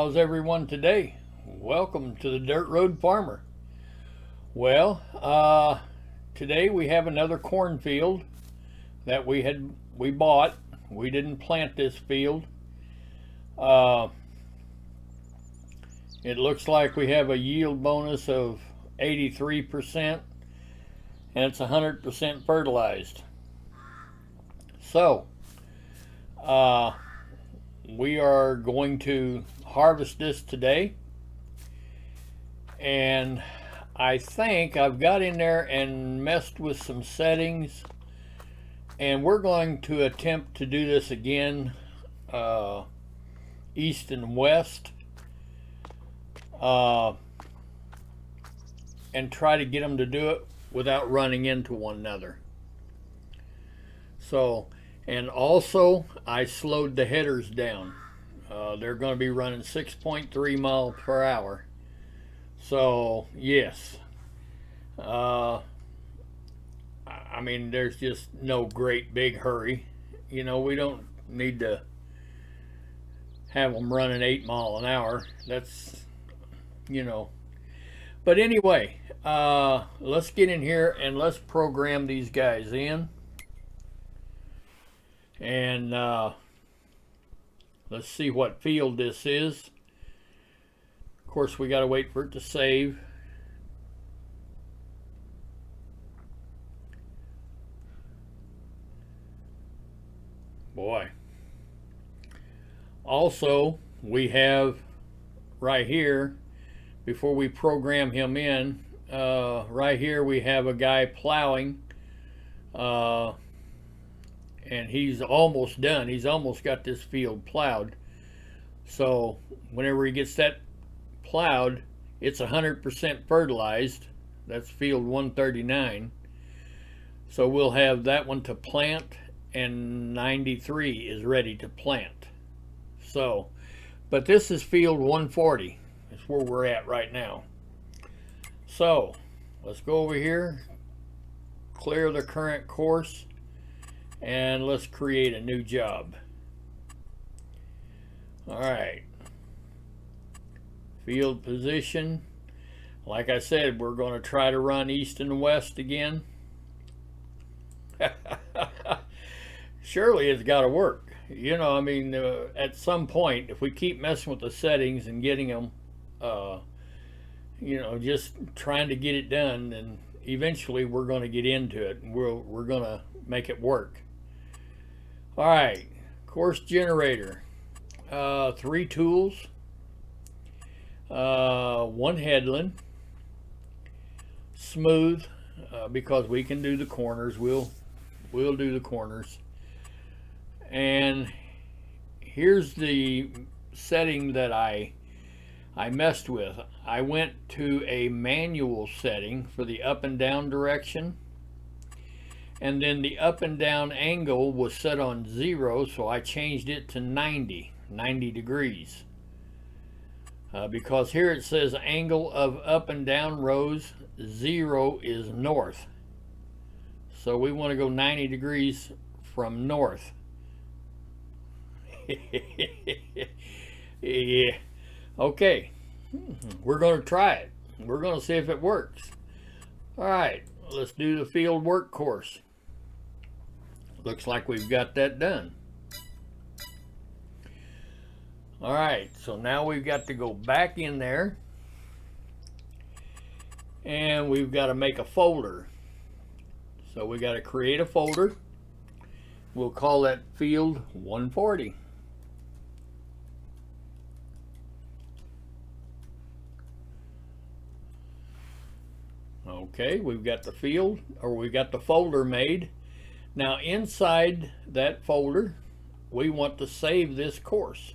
How's everyone today? Welcome to the Dirt Road Farmer. Well, today we have another cornfield that we bought. We didn't plant this field. It looks like we have a yield bonus of 83%, and it's 100% fertilized. So, we are going to harvest this today, and I think I've got in there and messed with some settings, and we're going to attempt to do this again, east and west, and try to get them to do it without running into one another. So, and also I slowed the headers down. They're going to be running 6.3 miles per hour. So yes, I mean, there's just no great big hurry. You know, we don't need to have them running 8 miles an hour. That's, you know. But anyway, let's get in here and let's program these guys in. And let's see what field this is. Of course, we got to wait for it to save. Boy. Also, we have right here, before we program him in, right here we have a guy plowing, and he's almost done. He's almost got this field plowed. So whenever he gets that plowed, it's 100% fertilized. That's field 139. So we'll have that one to plant, and 93 is ready to plant. So, but this is field 140. That's where we're at right now. So let's go over here, clear the current course, and let's create a new job. All right, field position. Like I said, we're going to try to run east and west again. Surely it's got to work. You know, I mean, at some point, if we keep messing with the settings and getting them, you know, just trying to get it done, then eventually we're going to get into it, and we're going to make it work. All right, course generator, 3 tools, 1 headland, smooth, because we can do the corners. We'll do the corners. And here's the setting that I messed with. I went to a manual setting for the up and down direction, and then the up and down angle was set on 0, so I changed it to 90 degrees, because here it says angle of up and down rows 0 is north, so we want to go 90 degrees from north. Yeah, okay, we're going to try it. We're going to see if it works. All right, let's do the field work course. Looks like we've got that done. All right, so now we've got to go back in there, and we've got to make a folder. So we got to create a folder. We'll call that field 140. Okay, we've got the field, or we got the folder made. Now inside that folder, we want to save this course.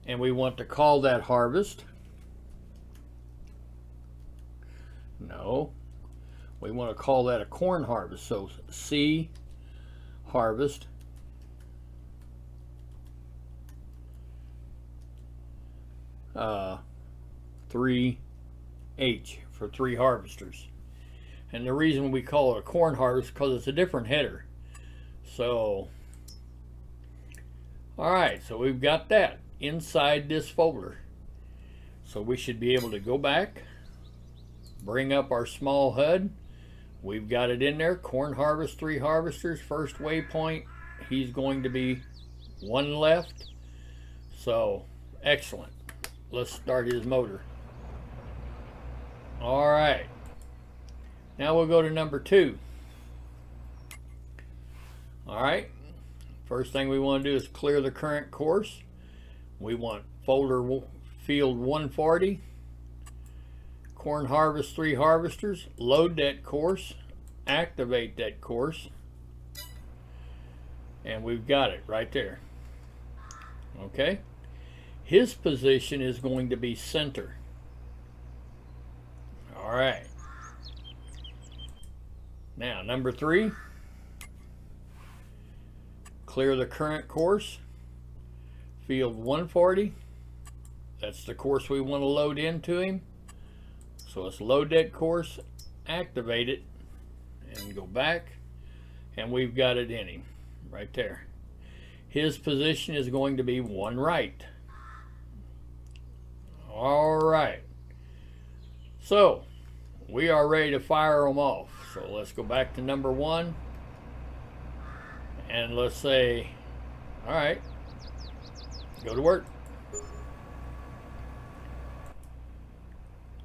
And we want to call that harvest. No, we want to call that a corn harvest. So C harvest. 3H for 3 harvesters. And the reason we call it a corn harvest is because it's a different header. So Alright, so we've got that inside this folder. So we should be able to go back, bring up our small HUD. We've got it in there. Corn harvest, 3 harvesters. First waypoint, he's going to be 1 left. So, excellent. Let's start his motor. Alright. Now we'll go to number 2. Alright. First thing we want to do is clear the current course. We want folder field 140. Corn harvest, 3 harvesters. Load that course. Activate that course. And we've got it right there. Okay. His position is going to be center. Alright. Now, number 3. Clear the current course. Field 140. That's the course we want to load into him. So let's load that course, activate it, and go back. And we've got it in him right there. His position is going to be 1 right. Alright. So, we are ready to fire them off. So let's go back to number 1. And let's say, alright, go to work.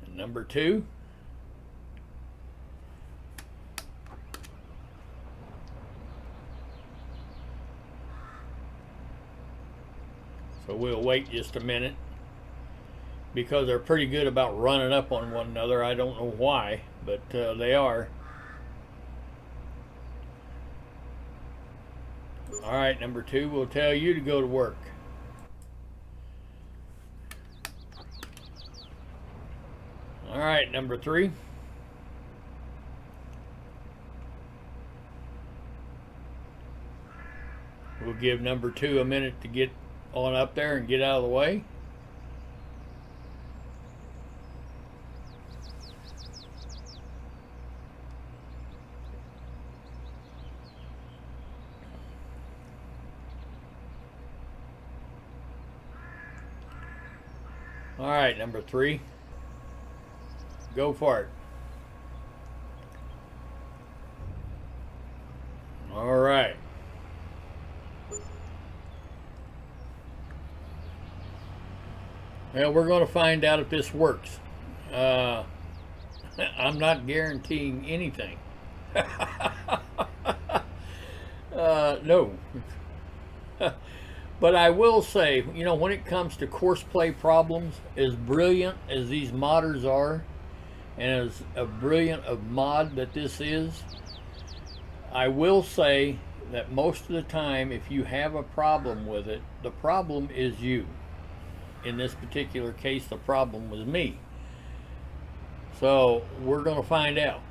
And number 2. So we'll wait just a minute, because they're pretty good about running up on one another. I don't know why, but they are. Alright, number 2 will tell you to go to work. Alright, number 3. We'll give number 2 a minute to get on up there and get out of the way. Alright, number 3. Go for it. Alright. Well, we're going to find out if this works. I'm not guaranteeing anything. No. But I will say, you know, when it comes to Courseplay problems, as brilliant as these modders are, and as a brilliant a mod that this is, I will say that most of the time, if you have a problem with it, the problem is you. In this particular case, the problem was me. So we're going to find out.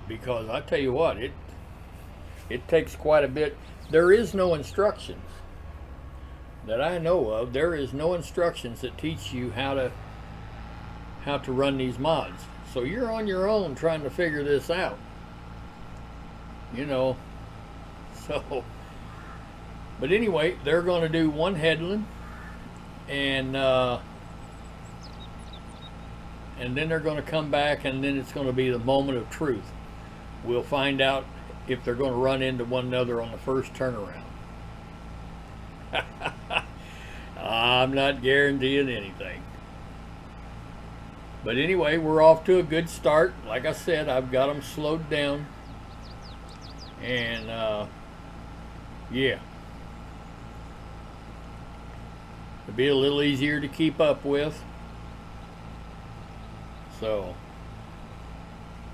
Because I tell you what, it takes quite a bit. There is no instructions that I know of. There is no instructions that teach you how to run these mods. So you're on your own trying to figure this out. You know. So, but anyway, they're going to do one headland, and then they're going to come back, and then it's going to be the moment of truth. We'll find out if they're going to run into one another on the first turnaround. I'm not guaranteeing anything. But anyway, we're off to a good start. Like I said, I've got them slowed down. And, yeah. It'll be a little easier to keep up with. So,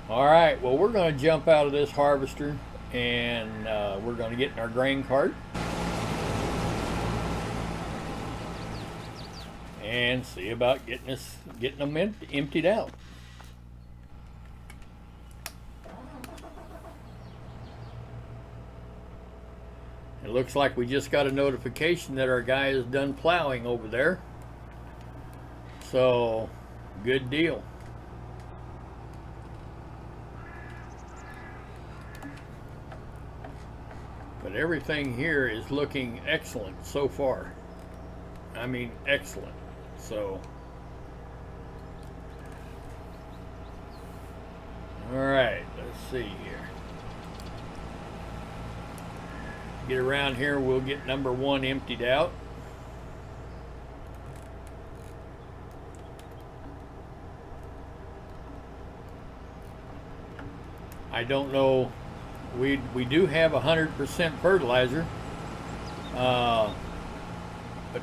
alright, well, we're going to jump out of this harvester, and we're going to get in our grain cart and see about getting them emptied out. It looks like we just got a notification that our guy is done plowing over there. So, good deal. But everything here is looking excellent so far. I mean, excellent. So, all right, let's see here. Get around here, we'll get number 1 emptied out. I don't know, we do have 100% fertilizer, but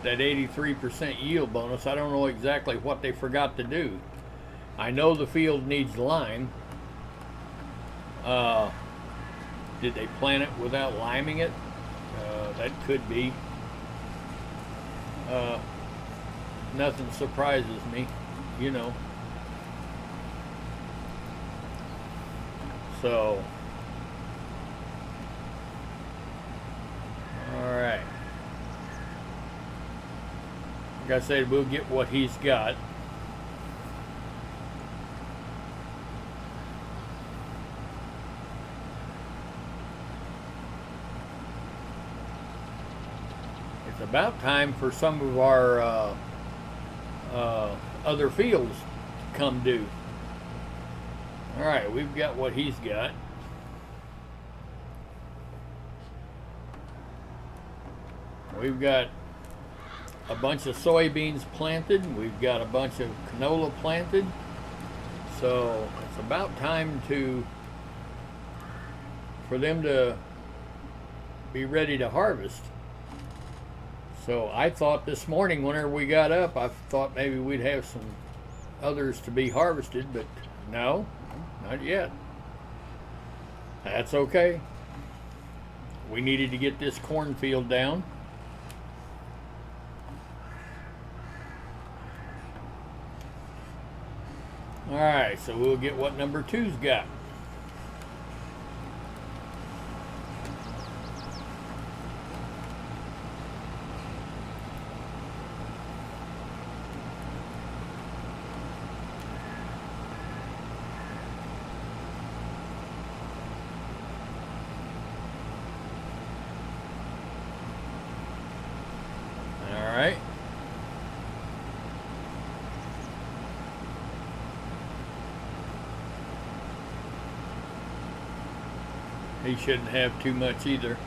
that 83% yield bonus, I don't know exactly what they forgot to do. I know the field needs lime. Did they plant it without liming it? That could be. Nothing surprises me, you know. So, all right. Like I said, we'll get what he's got. It's about time for some of our other fields to come due. All right, we've got what he's got. We've got a bunch of soybeans planted. We've got a bunch of canola planted. So it's about time for them to be ready to harvest. So I thought this morning, whenever we got up, I thought maybe we'd have some others to be harvested, but no, not yet. That's okay. We needed to get this cornfield down. All right, so we'll get what number 2's got. He shouldn't have too much either.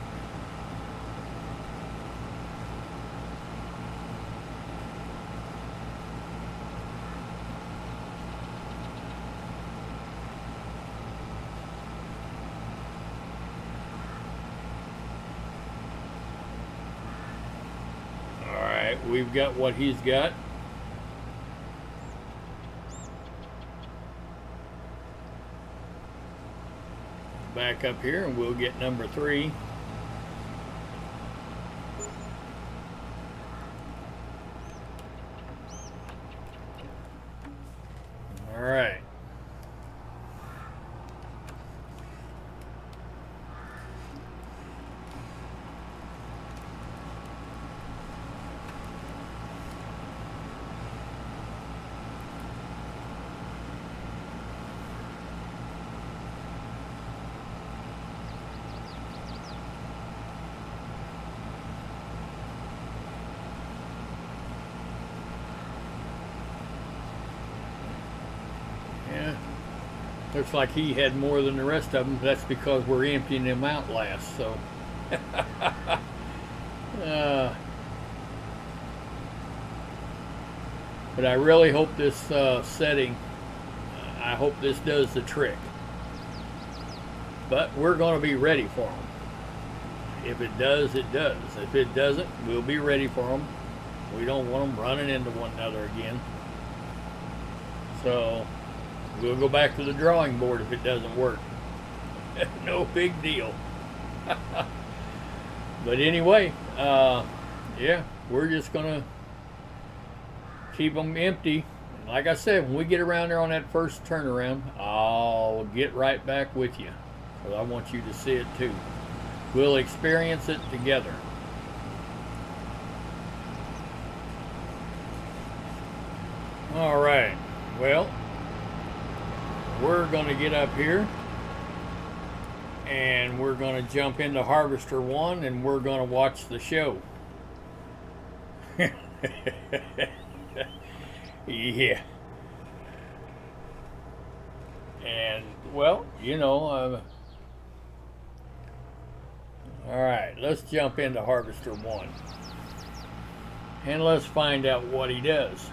All right, we've got what he's got. Back up here and we'll get number 3. All right. Looks like he had more than the rest of them. That's because we're emptying them out last. So, but I really hope this setting, I hope this does the trick. But we're going to be ready for them. If it does, it does. If it doesn't, we'll be ready for them. We don't want them running into one another again. So we'll go back to the drawing board if it doesn't work. No big deal. But anyway, yeah, we're just gonna keep them empty. Like I said, when we get around there on that first turnaround, I'll get right back with you, because I want you to see it too. We'll experience it together. All right, well, we're going to get up here and we're going to jump into Harvester 1 and we're going to watch the show. Yeah. And, well, you know, alright, let's jump into Harvester 1. And let's find out what he does.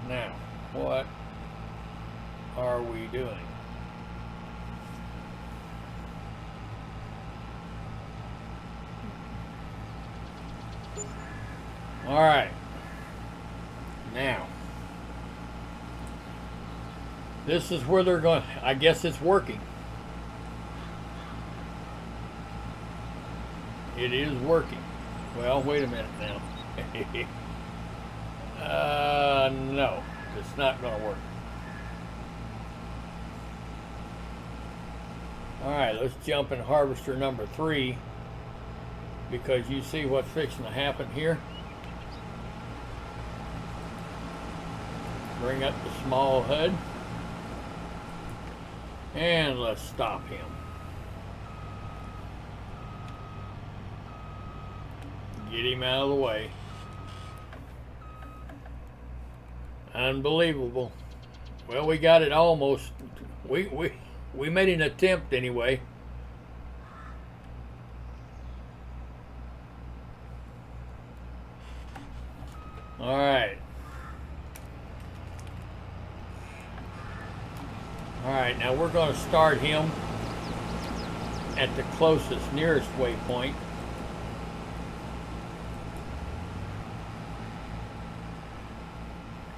Now, what are we doing? All right. Now, this is where they're going. I guess it's working. It is working. Well, wait a minute now. No, it's not going to work. All right, let's jump in Harvester number 3 because you see what's fixing to happen here. Bring up the small HUD and let's stop him. Get him out of the way. Unbelievable. Well, we got it almost. We made an attempt anyway. All right. All right, now we're going to start him at the closest, nearest waypoint.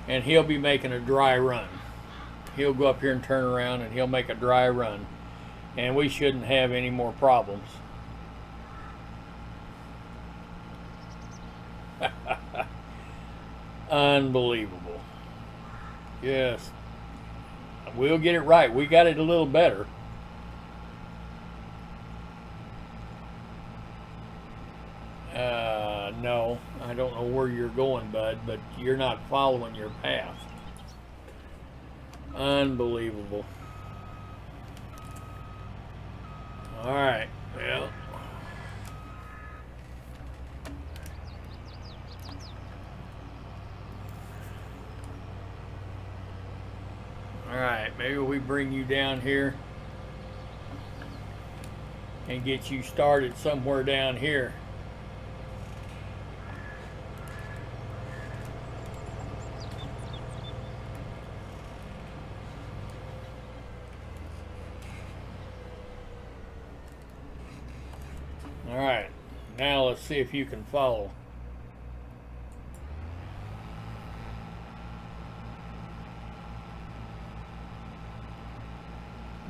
And he'll be making a dry run. He'll go up here and turn around and he'll make a dry run. And we shouldn't have any more problems. Unbelievable. Yes. We'll get it right. We got it a little better. No, I don't know where you're going, bud, but you're not following your path. Unbelievable. All right, well. All right, maybe we bring you down here and get you started somewhere down here. All right, now let's see if you can follow.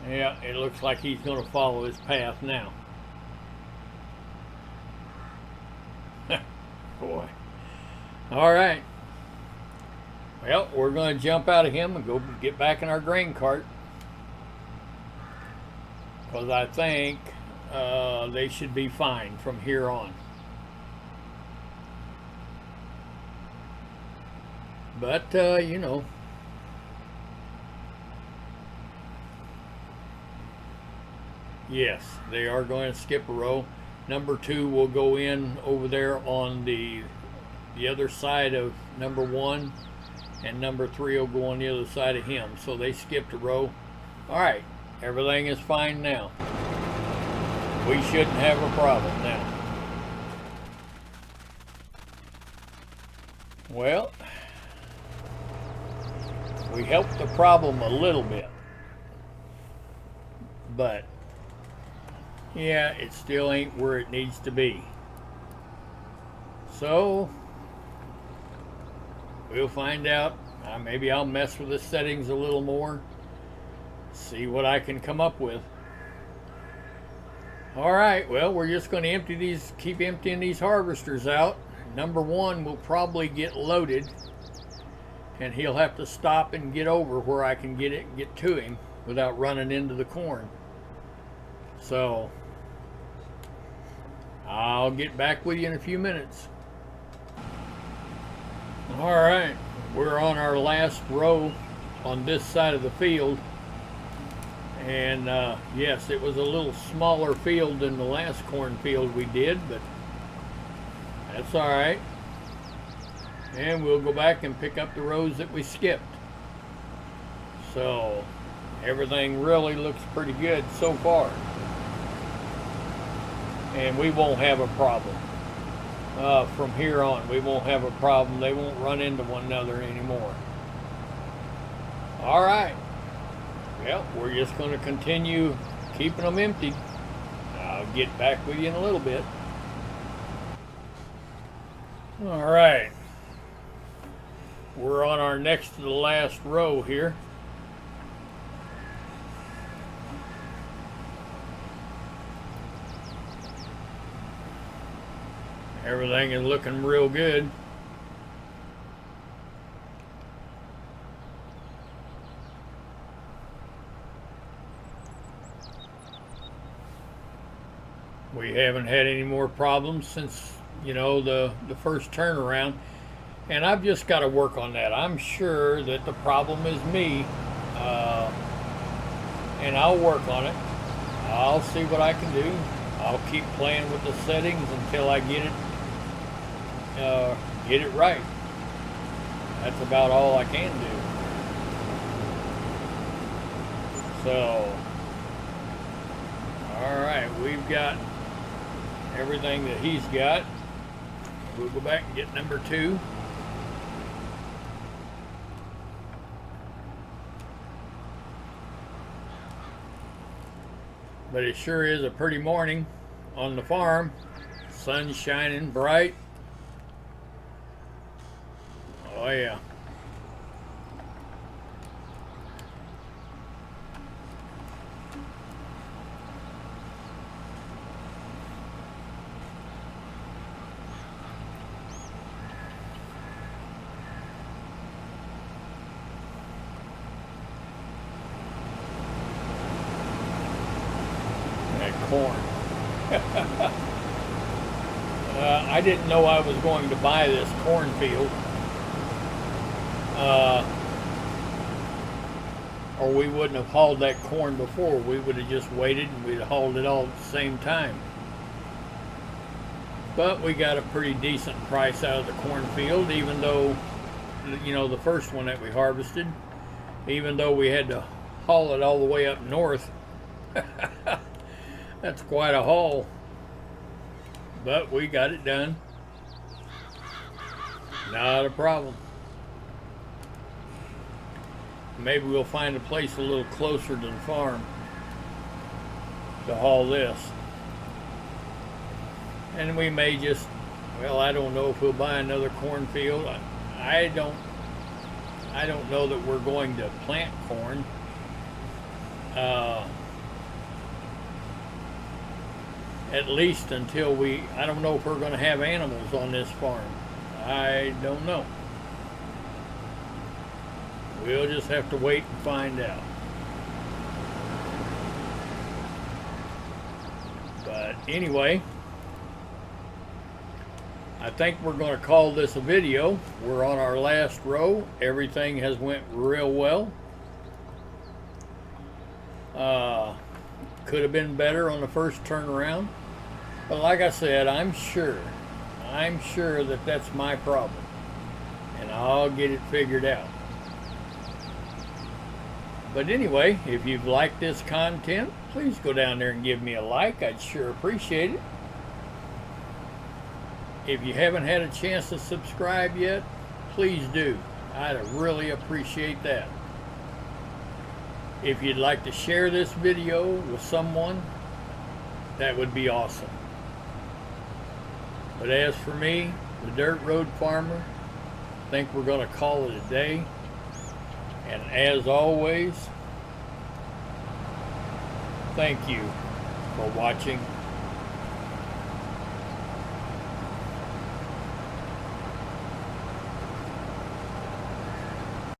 Yeah, it looks like he's going to follow his path now. Boy. All right. Well, we're going to jump out of him and go get back in our grain cart. Because I think they should be fine from here on. But, you know. Yes, they are going to skip a row. Number 2 will go in over there on the other side of number 1, and number 3 will go on the other side of him. So they skipped a row. All right, everything is fine now. We shouldn't have a problem now. Well, we helped the problem a little bit, but yeah, it still ain't where it needs to be. So we'll find out. Maybe I'll mess with the settings a little more, see what I can come up with. All right, well, we're just going to empty these, keep emptying these harvesters out. Number 1 will probably get loaded, and he'll have to stop and get over where I can get to him without running into the corn. So I'll get back with you in a few minutes. All right, we're on our last row on this side of the field. And yes, it was a little smaller field than the last cornfield we did, but that's all right. And we'll go back and pick up the rows that we skipped. So everything really looks pretty good so far. And we won't have a problem. From here on, we won't have a problem. They won't run into one another anymore. All right. Well, we're just going to continue keeping them empty. I'll get back with you in a little bit. All right. We're on our next to the last row here. Everything is looking real good. We haven't had any more problems since, you know, the first turnaround. And I've just got to work on that. I'm sure that the problem is me. And I'll work on it. I'll see what I can do. I'll keep playing with the settings until I get it right. That's about all I can do. So, all right, we've got everything that he's got. We'll go back and get number 2. But it sure is a pretty morning on the farm. Sun's shining bright. Oh yeah. Corn. I didn't know I was going to buy this cornfield, or we wouldn't have hauled that corn before. We would have just waited and we'd have hauled it all at the same time. But we got a pretty decent price out of the cornfield, even though, you know, the first one that we harvested, even though we had to haul it all the way up north. That's quite a haul, but we got it done. Not a problem. Maybe we'll find a place a little closer to the farm to haul this. And we may just, well, I don't know if we'll buy another cornfield. I don't know that we're going to plant corn. At least until I don't know if we're going to have animals on this farm. I don't know. We'll just have to wait and find out. But anyway, I think we're going to call this a video. We're on our last row. Everything has went real well. Could have been better on the first turnaround. But like I said, I'm sure that that's my problem, and I'll get it figured out. But anyway, if you've liked this content, please go down there and give me a like. I'd sure appreciate it. If you haven't had a chance to subscribe yet, please do. I'd really appreciate that. If you'd like to share this video with someone, that would be awesome. But as for me, the Dirt Road Farmer, I think we're going to call it a day. And as always, thank you for watching